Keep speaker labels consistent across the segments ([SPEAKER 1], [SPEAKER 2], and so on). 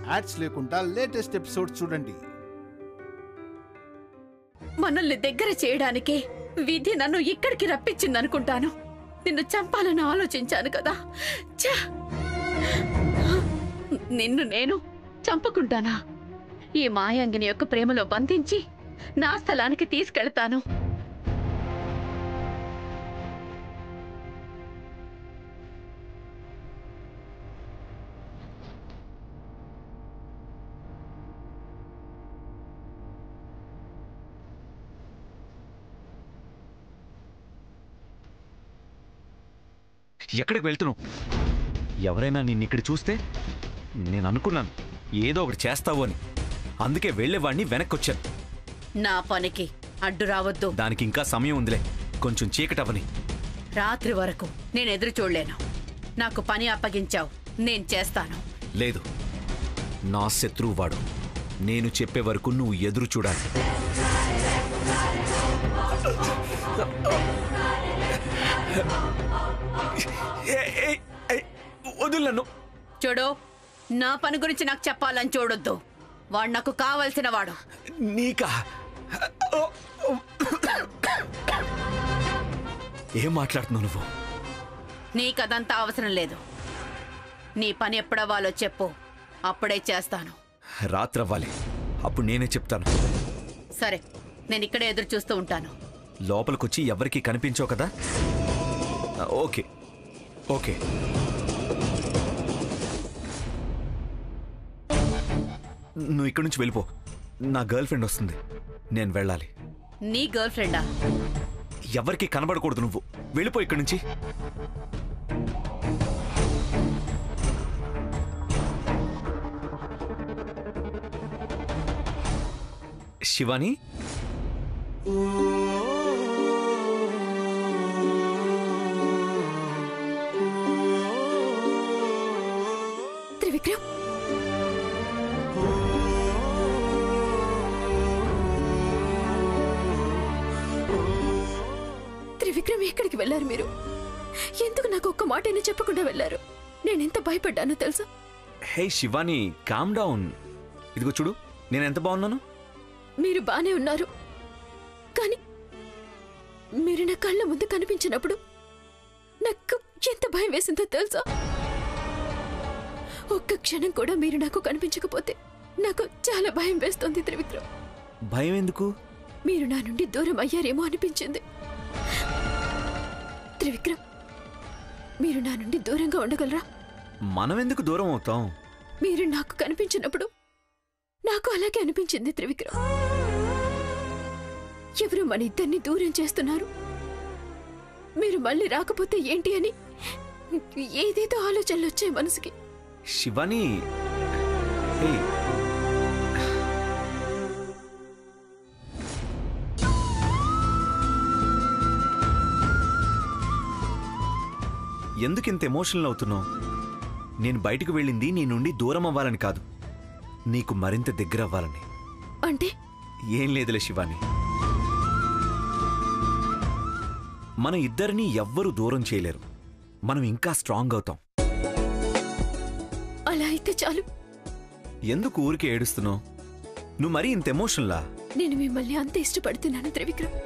[SPEAKER 1] Ads లేకుండా latest episode చూడండి.
[SPEAKER 2] మనల్ని దగ్గర చేయడానికే విధి నన్ను ఇక్కడికి రప్పించిందనుకుంటాను. నిన్ను చంపాలని ఆలోచించాను కదా. నిన్ను నేను చంపుకుంటానా? ఈ మాయాంగిని యొక్క ప్రేమలో బంధించి నా స్థలానికి తీసుకెళ్తాను.
[SPEAKER 3] ఎక్కడికి వెళ్తున్నావు? ఎవరైనా నిన్నిక్కడ చూస్తే నేను అనుకున్నాను ఏదో ఒకటి చేస్తావు అని. అందుకే వెళ్లేవాడిని వెనక్కొచ్చాను.
[SPEAKER 2] నా పనికి అడ్డు రావద్దు.
[SPEAKER 3] దానికి ఇంకా సమయం ఉందిలే, కొంచెం చీకటవని.
[SPEAKER 2] రాత్రి వరకు నేను ఎదురు చూడలేను. నాకు పని అప్పగించావు, నేను చేస్తాను.
[SPEAKER 3] లేదు, నా శత్రువు వాడు. నేను చెప్పే వరకు నువ్వు ఎదురు చూడాలి. వదులను.
[SPEAKER 2] చూడు, నా పని గురించి నాకు చెప్పాలని చూడొద్దు. వాడు నాకు కావలసిన వాడు.
[SPEAKER 3] నీకా? ఏం మాట్లాడుతున్నావు నువ్వు?
[SPEAKER 2] నీకదంతా అవసరం లేదు. నీ పని ఎప్పుడవ్వాలో చెప్పు, అప్పుడే చేస్తాను.
[SPEAKER 3] రాత్రవ్వాలి, అప్పుడు నేనే చెప్తాను.
[SPEAKER 2] సరే, నేను ఇక్కడే ఎదురు చూస్తూ ఉంటాను.
[SPEAKER 3] లోపలికొచ్చి ఎవరికీ కనిపించావు కదా? Okay okay. నువ్వు ఇక్కడి నుంచి వెళ్ళిపో. నా గర్ల్ ఫ్రెండ్ వస్తుంది, నేను వెళ్ళాలి.
[SPEAKER 2] నీ గర్ల్ ఫ్రెండా?
[SPEAKER 3] ఎవరికి కనబడకూడదు. నువ్వు వెళ్ళిపో ఇక్కడి నుంచి. శివాని,
[SPEAKER 4] త్రివిక్రమ్, త్రివిక్రమ్, ఎక్కడికి వెళ్ళారు మీరు? ఎందుకు నాకు ఒక్క మాటైనా చెప్పకుండా వెళ్ళారు? నేనెంత భయపడ్డానో తెలుసా?
[SPEAKER 3] హే శివాని, కామ్ డౌన్. ఇదిగో చూడు, నేను ఎంత బాగున్నాను.
[SPEAKER 4] మీరు బానే ఉన్నారు, కానీ మీరు నా కళ్ళ ముందు కనిపించినప్పుడు నాకు ఎంత భయం వేసిందో తెలుసా? ఒక్క క్షణం కూడా మీరు నాకు కనిపించకపోతే నాకు చాలా భయం వేస్తోంది త్రివిక్రమ్.
[SPEAKER 3] భయం ఎందుకు?
[SPEAKER 4] మీరు నా నుండి దూరం అయ్యారేమో అనిపించింది. త్రివిక్రమ్, మీరు నా నుండి దూరంగా ఉండగలరా?
[SPEAKER 3] మనం ఎందుకు దూరం అవుతాం?
[SPEAKER 4] మీరు నాకు కనిపించినప్పుడు నాకు అలాగే అనిపించింది త్రివిక్రమ్. ఎవరు మన ఇద్దరిని దూరం చేస్తున్నారు, మీరు మళ్ళీ రాకపోతే ఏంటి అని ఏదేదో ఆలోచనలు వచ్చాయి మనసుకి.
[SPEAKER 3] శివాని, ఎందుకు ఇంత ఎమోషనల్ అవుతున్నావు? నేను బయటకు వెళ్ళింది నీ నుండి దూరం అవ్వాలని కాదు, నీకు మరింత దగ్గర అవ్వాలని.
[SPEAKER 4] అంటే?
[SPEAKER 3] ఏం లేదులే శివాని, మన ఇద్దరిని ఎవ్వరూ దూరం చేయలేరు. మనం ఇంకా స్ట్రాంగ్ అవుతాం.
[SPEAKER 4] అలా అయితే చాలు.
[SPEAKER 3] ఎందుకు ఊరికే ఏడుస్తున్నావు? నువ్వు మరీ ఇంత ఎమోషనల్లా?
[SPEAKER 4] నేను మిమ్మల్ని అంత ఇష్టపడుతున్నాను త్రివిక్రమ్,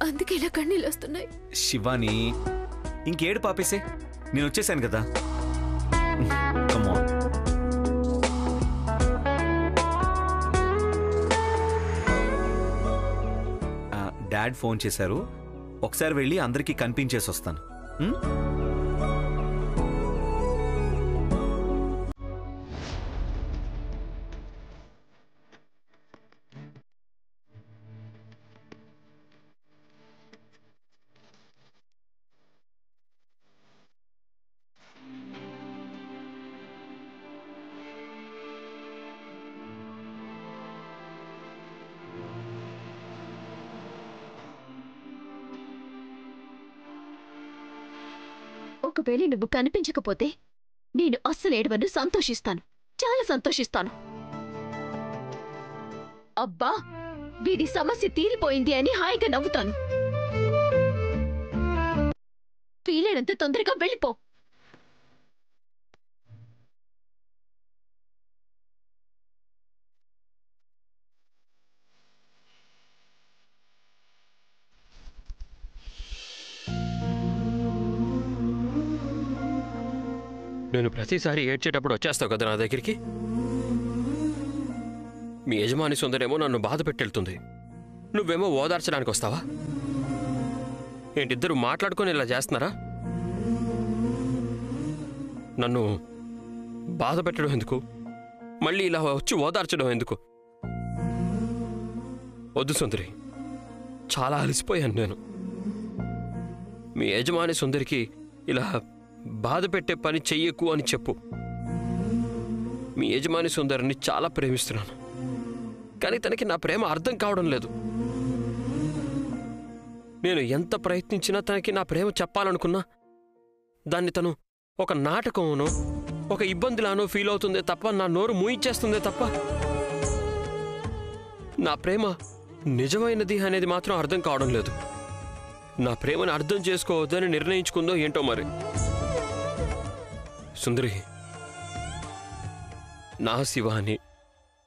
[SPEAKER 4] అందుకే ఇలా కన్నీళ్ళు వస్తున్నాయి.
[SPEAKER 3] శివాని, ఇంకేడు పాపేసే, నేను వచ్చేసాను కదా. Come on. డాడ్ ఫోన్ చేశారు, ఒకసారి వెళ్ళి అందరికీ కనిపించేసి వస్తాను.
[SPEAKER 4] ఒకవేళ నువ్వు కనిపించకపోతే నేను అస్సలు ఏడవను, సంతోషిస్తాను, చాలా సంతోషిస్తాను. అబ్బా, వీడి సమస్య తీరిపోయింది అని హాయిగా నవ్వుతాను. వీలైనంత తొందరగా వెళ్ళిపో.
[SPEAKER 5] నేను ప్రతిసారి ఏడ్చేటప్పుడు వచ్చేస్తావు కదా నా దగ్గరికి. మీ యజమాని సుందరేమో నన్ను బాధ పెట్టెళ్తుంది, నువ్వేమో ఓదార్చడానికి వస్తావా? ఏంటిద్దరు మాట్లాడుకొని ఇలా చేస్తున్నారా? నన్ను బాధ పెట్టడం ఎందుకు? మళ్ళీ ఇలా వచ్చి ఓదార్చడం ఎందుకు? వద్దు సుందరి, చాలా అలసిపోయాను నేను. మీ యజమాని సుందరికి ఇలా బాధ పెట్టే పని చెయ్యకు అని చెప్పు. మీ యజమాని సుందరిని చాలా ప్రేమిస్తున్నాను, కానీ తనకి నా ప్రేమ అర్థం కావడం లేదు. నేను ఎంత ప్రయత్నించినా తనకి నా ప్రేమ చెప్పాలనుకున్నా దాన్ని తను ఒక నాటకంలోనో ఒక ఇబ్బందిలానో ఫీల్ అవుతుందే తప్ప, నా నోరు మూయించేస్తుందే తప్ప నా ప్రేమ నిజమైనది అనేది మాత్రం అర్థం కావడం లేదు. నా ప్రేమను అర్థం చేసుకోవద్దని నిర్ణయించుకుందో ఏంటో మరి. సుందరి, నా శివాని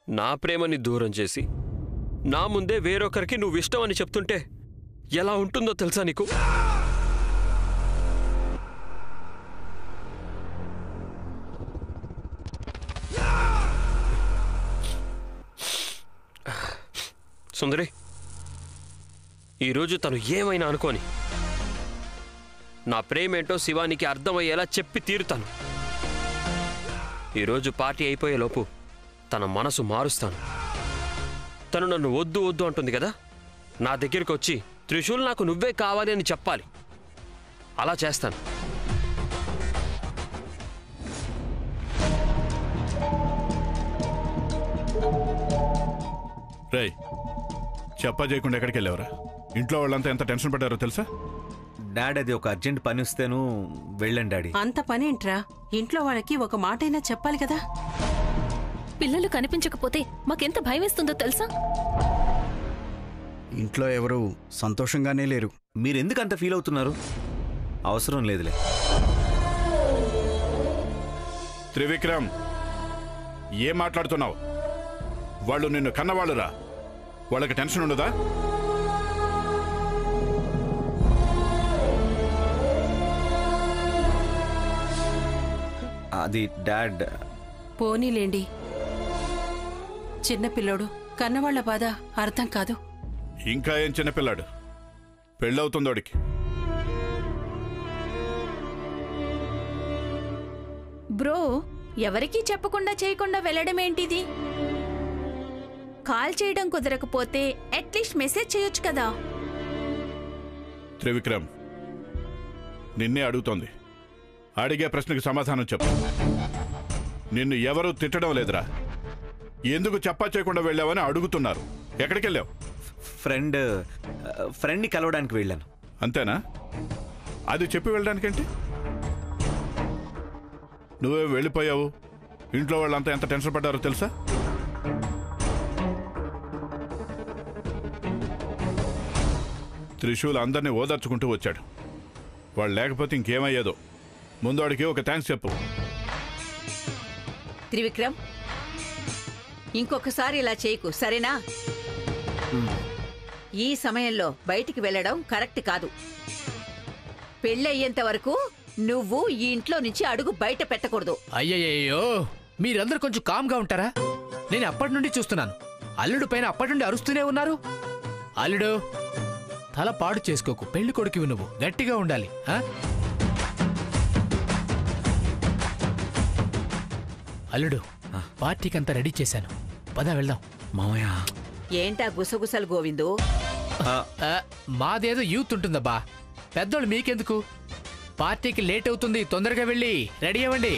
[SPEAKER 5] నా ప్రేమని దూరం చేసి నా ముందే వేరొకరికి నువ్వు ఇష్టం అని చెప్తుంటే ఎలా ఉంటుందో తెలుసా నీకు? సుందరి, ఈరోజు తను ఏమైనా అనుకోని నా ప్రేమేంటో శివానికి అర్థమయ్యేలా చెప్పి తీరుతాను. ఈరోజు పార్టీ అయిపోయేలోపు తన మనసు మారుస్తాను. తను నన్ను వద్దు వద్దు అంటుంది కదా, నా దగ్గరికి వచ్చి త్రిశూల్ నాకు నువ్వే కావాలి అని చెప్పాలి. అలా చేస్తాను.
[SPEAKER 1] రేయ్, చెప్పా చేయకుండా ఎక్కడికి వెళ్ళావరా? ఇంట్లో వాళ్ళంతా ఎంత టెన్షన్ పడ్డారో తెలుసా?
[SPEAKER 3] డాడ్, అది ఒక అర్జెంట్ పని వస్తేను వెళ్ళండి డాడీ.
[SPEAKER 6] అంత పనేంట్రా? ఇంట్లో వాళ్ళకి ఒక మాటైనా చెప్పాలి కదా.
[SPEAKER 4] పిల్లలు కనిపించకపోతే మాకెంత భయం వేస్తుందో తెలుసా?
[SPEAKER 7] ఇంట్లో ఎవరు సంతోషంగానే లేరు.
[SPEAKER 3] మీరెందుకు అంత ఫీల్ అవుతున్నారు? అవసరం లేదులే.
[SPEAKER 1] త్రివిక్రమ్, ఏం మాట్లాడుతున్నావు? వాళ్ళు నిన్ను కన్నవాళ్ళురా, వాళ్ళకి టెన్షన్ ఉండదా?
[SPEAKER 3] అది డాడ్.
[SPEAKER 6] పోనీలేండి, చిన్నపిల్లోడు, కన్నవాళ్ల బాధ అర్థం కాదు.
[SPEAKER 1] ఇంకా ఏం చిన్నపిల్లాడు, పెళ్ళవుతుందోడికి.
[SPEAKER 8] బ్రో, ఎవరికీ చెప్పకుండా చేయకుండా వెళ్ళడమేంటిది? కాల్ చేయడం కుదరకపోతే అట్లీస్ట్ మెసేజ్ చేయొచ్చు కదా.
[SPEAKER 1] త్రివిక్రమ్, నిన్నే అడుగుతోంది. అడిగే ప్రశ్నకు సమాధానం చెప్పు. నిన్ను ఎవరూ తిట్టడం లేదురా. ఎందుకు చెప్పా చేయకుండా వెళ్ళావని అడుగుతున్నారు. ఎక్కడికి వెళ్ళావు?
[SPEAKER 3] ఫ్రెండ్ని కలవడానికి వెళ్ళాను.
[SPEAKER 1] అంతేనా? అది చెప్పి వెళ్ళడానికేంటి? నువ్వే వెళ్ళిపోయావు. ఇంట్లో వాళ్ళంతా ఎంత టెన్షన్ పడ్డారో తెలుసా? త్రిశూల్ అందరినీ ఓదార్చుకుంటూ వచ్చాడు. వాళ్ళు లేకపోతే ఇంకేమయ్యేదో. ముందోడికి ఒక థ్యాంక్స్ చెప్పు.
[SPEAKER 9] త్రివిక్రమ్, ఇంకొకసారి ఇలా చేయకు, సరేనా? ఈ సమయంలో బయటికి వెళ్ళడం కరెక్ట్ కాదు. పెళ్ళయ్యేంత వరకు నువ్వు ఈ ఇంట్లో నుంచి అడుగు బయట పెట్టకూడదు.
[SPEAKER 10] అయ్యయ్యో, మీరందరూ కొంచెం కామ్గా ఉంటారా? నేను అప్పటి నుండి చూస్తున్నాను. అల్లుడు పైన అప్పటి నుండి అరుస్తూనే ఉన్నారు. అల్లుడు, తల పాడు చేసుకోకు. పెళ్లి కొడుకువి నువ్వు, గట్టిగా ఉండాలి. అల్లుడు, పార్టీకి అంతా రెడీ చేశాను, పద వెళ్దాం.
[SPEAKER 3] మామయ్య,
[SPEAKER 9] ఏంటా గుసగుసలు గోవిందు?
[SPEAKER 10] మాదేదో యూత్ ఉంటుందబ్బా, పెద్దోళ్ళు మీకెందుకు? పార్టీకి లేట్ అవుతుంది, తొందరగా వెళ్ళి రెడీ అవ్వండి.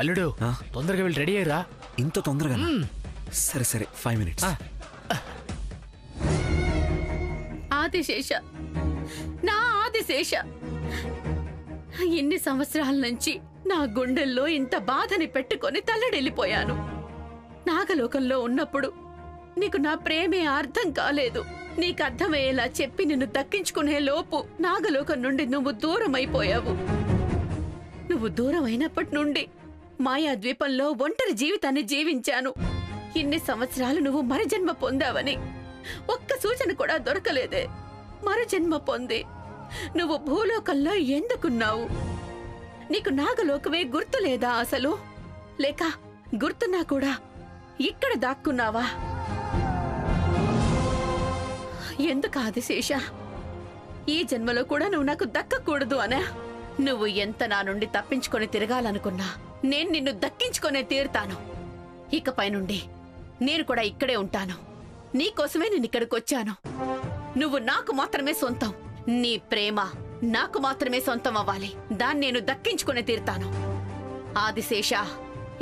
[SPEAKER 10] అల్లుడు, తొందరగా వెళ్ళి రెడీ అయ్యరా.
[SPEAKER 3] ఇంత తొందరగా? సరే సరే, 5 minutes.
[SPEAKER 2] ఆదిశేష, నా ఆదిశేష, ఇన్ని సంవత్సరాల నుంచి నా గుండెల్లో ఇంత బాధని పెట్టుకొని తల్లడిల్లిపోయాను. నాగలోకంలో ఉన్నప్పుడు నీకు నా ప్రేమే అర్థం కాలేదు. నీకు అర్థమయ్యేలా చెప్పి నిన్ను దక్కించుకునే లోపు నాగలోకం నుండి నువ్వు దూరం అయిపోయావు. నువ్వు దూరం అయినప్పటి నుండి మాయా ద్వీపంలో ఒంటరి జీవితాన్ని జీవించాను. ఇన్ని సంవత్సరాలు నువ్వు మరజన్మ పొందావని ఒక్క సూచన కూడా దొరకలేదే. మరజన్మ పొంది నువ్వు భూలోకంలో ఎందుకున్నావు? నీకు నాగలోకమే గుర్తులేదా అసలు? లేక గుర్తున్నా కూడా ఇక్కడ దాక్కున్నావా? ఎందుకు ఆదిశేష ఈ జన్మలో కూడా నువ్వు నాకు దక్కకూడదు అనా? నువ్వు ఎంత నా నుండి తప్పించుకొని తిరగాలనుకున్నా నేను నిన్ను దక్కించుకొనే తీరుతాను. ఇకపై నుండి నేను కూడా ఇక్కడే ఉంటాను. నీకోసమే నేను ఇక్కడికి వచ్చాను. నువ్వు నాకు మాత్రమే సొంతం. నీ ప్రేమ నాకు మాత్రమే సొంతం అవ్వాలి. దాన్ని నేను దక్కించుకునే తీరుతాను. ఆదిశేష,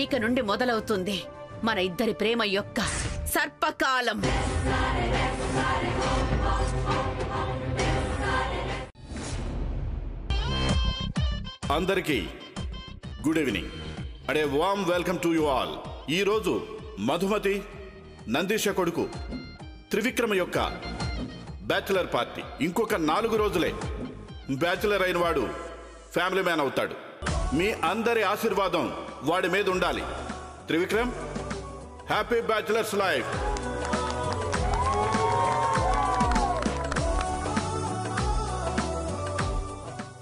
[SPEAKER 2] ఇక నుండి మొదలవుతుంది మన ఇద్దరి ప్రేమ యొక్క సర్పకాలం.
[SPEAKER 1] అందరికీ good evening and a warm welcome to you all. ఈరోజు మధుమతి నందీశ కొడుకు త్రివిక్రమ యొక్క బ్యాచులర్ పార్టీ. ఇంకొక 4 రోజులే బ్యాచులర్ అయిన వాడు ఫ్యామిలీ మ్యాన్ అవుతాడు. మీ అందరి ఆశీర్వాదం వాడి మీద ఉండాలి. Trivikram, happy bachelors life.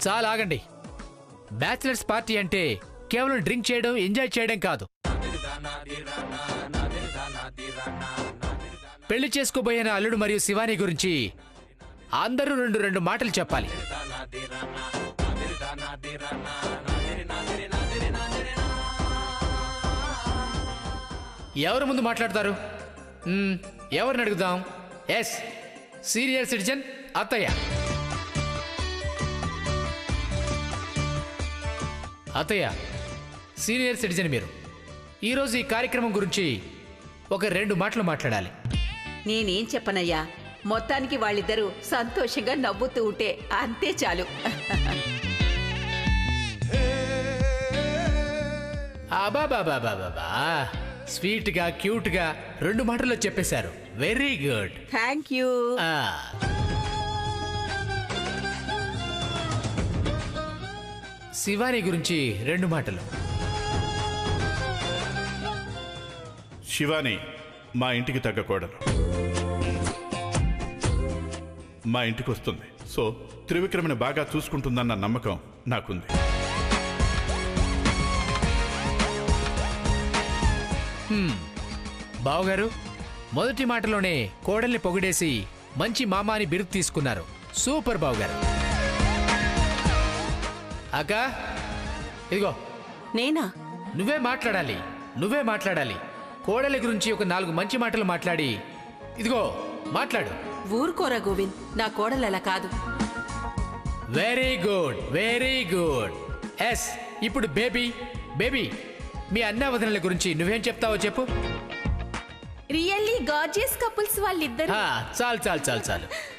[SPEAKER 10] చాలా ఆగండి. బ్యాచిలర్స్ పార్టీ అంటే కేవలం డ్రింక్ చేయడం, ఎంజాయ్ చేయడం కాదు. పెళ్లి చేసుకోబోయిన అల్లుడు మరియు శివాని గురించి అందరూ రెండు మాటలు చెప్పాలి. ఎవరు ముందు మాట్లాడతారు? ఎవరిని అడుగుదాం? ఎస్, సీనియర్ సిటిజన్ అత్తయ్య. అత్తయ్య, సీనియర్ సిటిజన్ మీరు. ఈరోజు ఈ కార్యక్రమం గురించి ఒక 2 మాటలు మాట్లాడాలి.
[SPEAKER 9] నేనేం చెప్పనయ్యా, మొత్తానికి వాళ్ళిద్దరూ సంతోషంగా నవ్వుతూ ఉంటే అంతే చాలు.
[SPEAKER 10] అబాబాబాబాబా, స్వీట్ గా క్యూట్ గా 2 మాటల్లో చెప్పేశారు. Very good.
[SPEAKER 9] Thank you.
[SPEAKER 10] Shivani గురించి 2 మాటలు.
[SPEAKER 1] శివాని మా ఇంటికి తగ్గ కోడలు. మా ఇంటికి వస్తుంది. సో త్రివిక్రమని బాగా చూసుకుంటుందన్న నమ్మకం నాకుంది.
[SPEAKER 10] బావగారు, మొదటి మాటలోనే కోడల్ని పొగిడేసి మంచి మామాని బిరుదు తీసుకున్నారు. సూపర్ బావగారు. అక్క, ఇదిగో.
[SPEAKER 6] నేనా?
[SPEAKER 10] నువ్వే మాట్లాడాలి. కోడలి గురించి ఒక 4 మంచి మాటలు మాట్లాడి, ఇదిగో మాట్లాడు.
[SPEAKER 6] ఊరుకోరా గోవింద్, నా కోడలు అలా కాదు.
[SPEAKER 10] Very good. ఎస్, ఇప్పుడు బేబీ మీ అన్నా వదినల గురించి నువ్వేం చెప్తావో చెప్పు.
[SPEAKER 8] రియల్లీ గార్జియస్ కపుల్స్ వాళ్ళిద్దరు.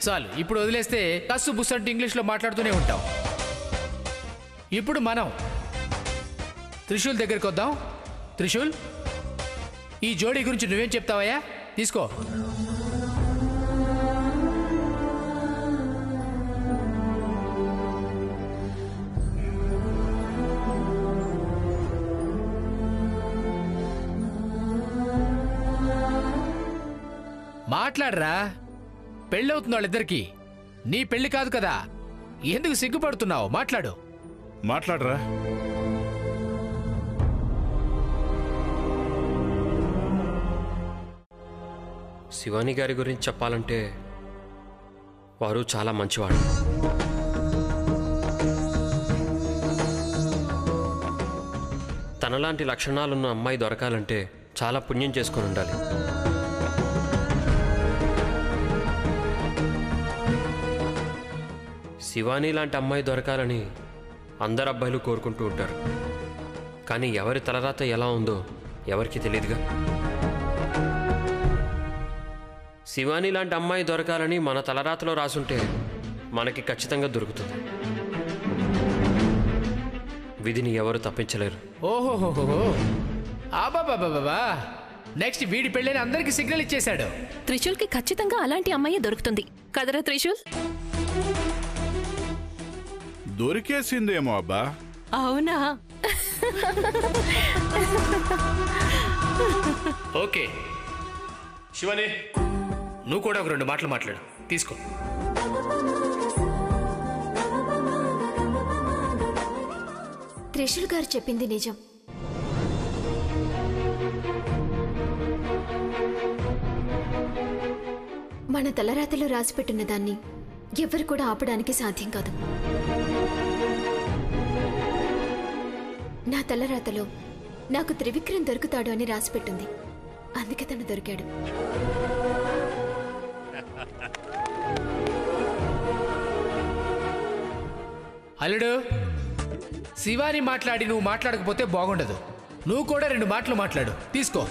[SPEAKER 10] చాలు. ఇప్పుడు వదిలేస్తే కస్సు బుస్సు అంటే ఇంగ్లీష్లో మాట్లాడుతూనే ఉంటాం. ఇప్పుడు మనం త్రిశూల్ దగ్గరికి వద్దాం. త్రిశూల్, ఈ జోడీ గురించి నువ్వేం చెప్తావయ్యా? తీసుకో. మాట్లాడరా. పెళ్ళవుతుంది వాళ్ళిద్దరికి. నీ పెళ్లి కాదు కదా, ఎందుకు సిగ్గుపడుతున్నావు?
[SPEAKER 1] మాట్లాడరా.
[SPEAKER 5] శివాని గారి గురించి చెప్పాలంటే వారు చాలా మంచివాడు. తనలాంటి లక్షణాలున్న అమ్మాయి దొరకాలంటే చాలా పుణ్యం చేసుకొని ఉండాలి. శివాని లాంటి అమ్మాయి దొరకాలని అందరు అబ్బాయిలు కోరుకుంటూ ఉంటారు. కానీ ఎవరి తలరాత ఎలా ఉందో ఎవరికి తెలియదుగా. శివాని లాంటి అమ్మాయి దొరకాలని మన తలరాతలో రాసుంటే మనకి ఖచ్చితంగా దొరుకుతుంది. విధిని ఎవరు తప్పించలేరు.
[SPEAKER 10] ఓహోహోహో, ఆబాబాబాబా, నెక్స్ట్ వీడి పెళ్ళని అందరికి సిగ్నల్ ఇచ్చేశాడు.
[SPEAKER 4] త్రిశూల్కి ఖచ్చితంగా అలాంటి అమ్మాయి దొరుకుతుంది కదరా త్రిశూల్?
[SPEAKER 1] దొరికేసిందేమో అబ్బా.
[SPEAKER 6] అవునా?
[SPEAKER 10] ఓకే శివాని, నువ్వు కూడా ఒక 2 మాటలు మాట్లాడు. తీసుకో.
[SPEAKER 4] త్రిశూల్ గారు చెప్పింది నిజం. మన తలరాతలో రాసిపెట్టిన దాన్ని ఎవరు కూడా ఆపడానికి సాధ్యం కాదు. నా తలరాతలో నాకు త్రివిక్రమ్ దొరుకుతాడు అని రాసిపెట్టింది. అందుకే తను దొరికాడు.
[SPEAKER 10] అల్లుడు, శివాని మాట్లాడి నువ్వు మాట్లాడకపోతే బాగుండదు. నువ్వు కూడా 2 మాటలు మాట్లాడు. తీసుకో.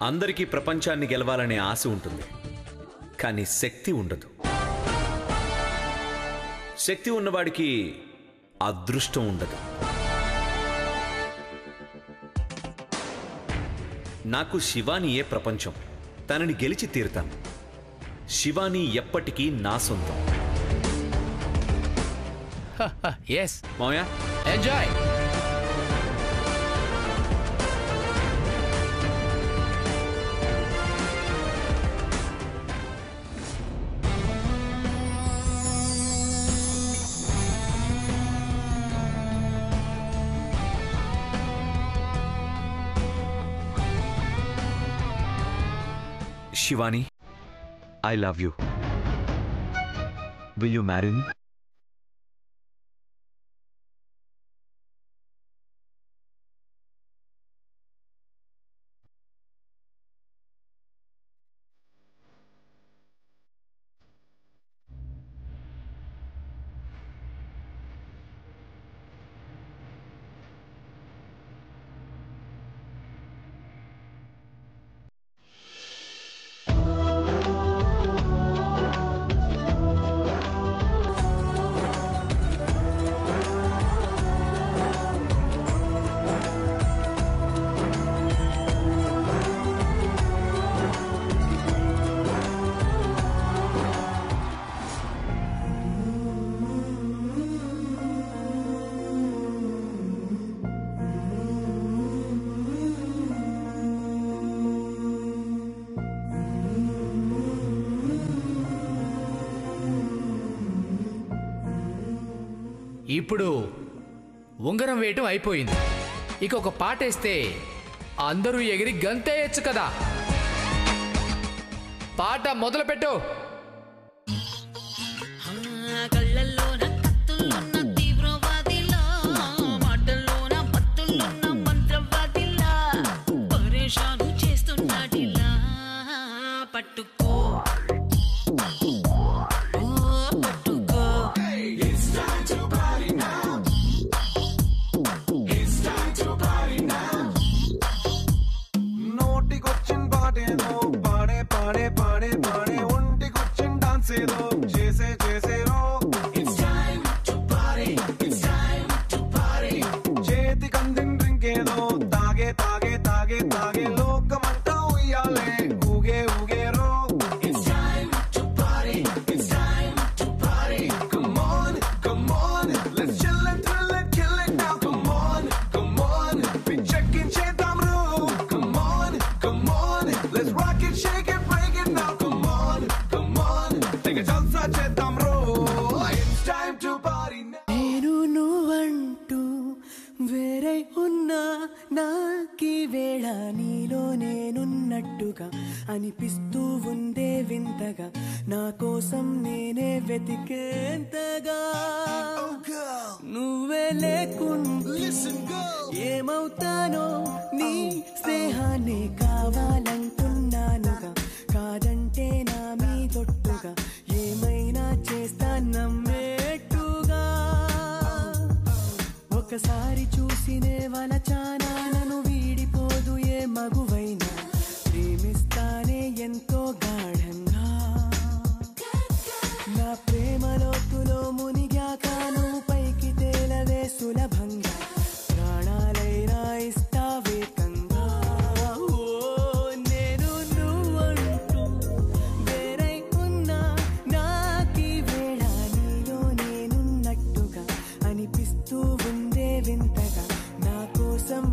[SPEAKER 3] అందరికీ ప్రపంచాన్ని గెలవాలనే ఆశ ఉంటుంది, కానీ శక్తి ఉండదు. శక్తి ఉన్నవాడికి అదృష్టం ఉండదు. నాకు శివానియే ప్రపంచం. తనని గెలిచి తీరుతాను. శివాని ఎప్పటికీ నా సొంతం.
[SPEAKER 10] ఎస్
[SPEAKER 3] మావయ్య,
[SPEAKER 10] enjoy.
[SPEAKER 3] Shivani, I love you. Will you marry me?
[SPEAKER 10] ఇప్పుడు ఉంగరం వేయటం అయిపోయింది. ఇక ఒక పాటేస్తే అందరూ ఎగిరి గంతేయచ్చు కదా. పాట మొదలు పెట్టు.
[SPEAKER 11] అనిపిస్తూ ఉందే వింతగా, నా కోసం నేనే వెతికేంతగా. నువ్వే లేకుండా ఏమవుతానో, నీ స్నేహాన్ని కావాలంటున్నానుగా. కాదంటే నా మీదొట్టుగా ఏమైనా చేస్తా నమ్మేట్టుగా. ఒకసారి చూసినే వలచానా, నన్ను వీడిపోదు ఏ మగువైనా. ప్రేమిస్తానే ఎంతో గాఢంగా, నా ప్రేమలోతులో మునిగాక నువ్వు పైకి తేలవే సులభంగా. ప్రాణాలైనా ఇస్తావేకంగా. నేను నువ్వంటూ వేరై ఉన్నా, నాకీ వేళ నీలో నేనున్నట్టుగా అనిపిస్తూ ఉందే వింతగా. నా కోసం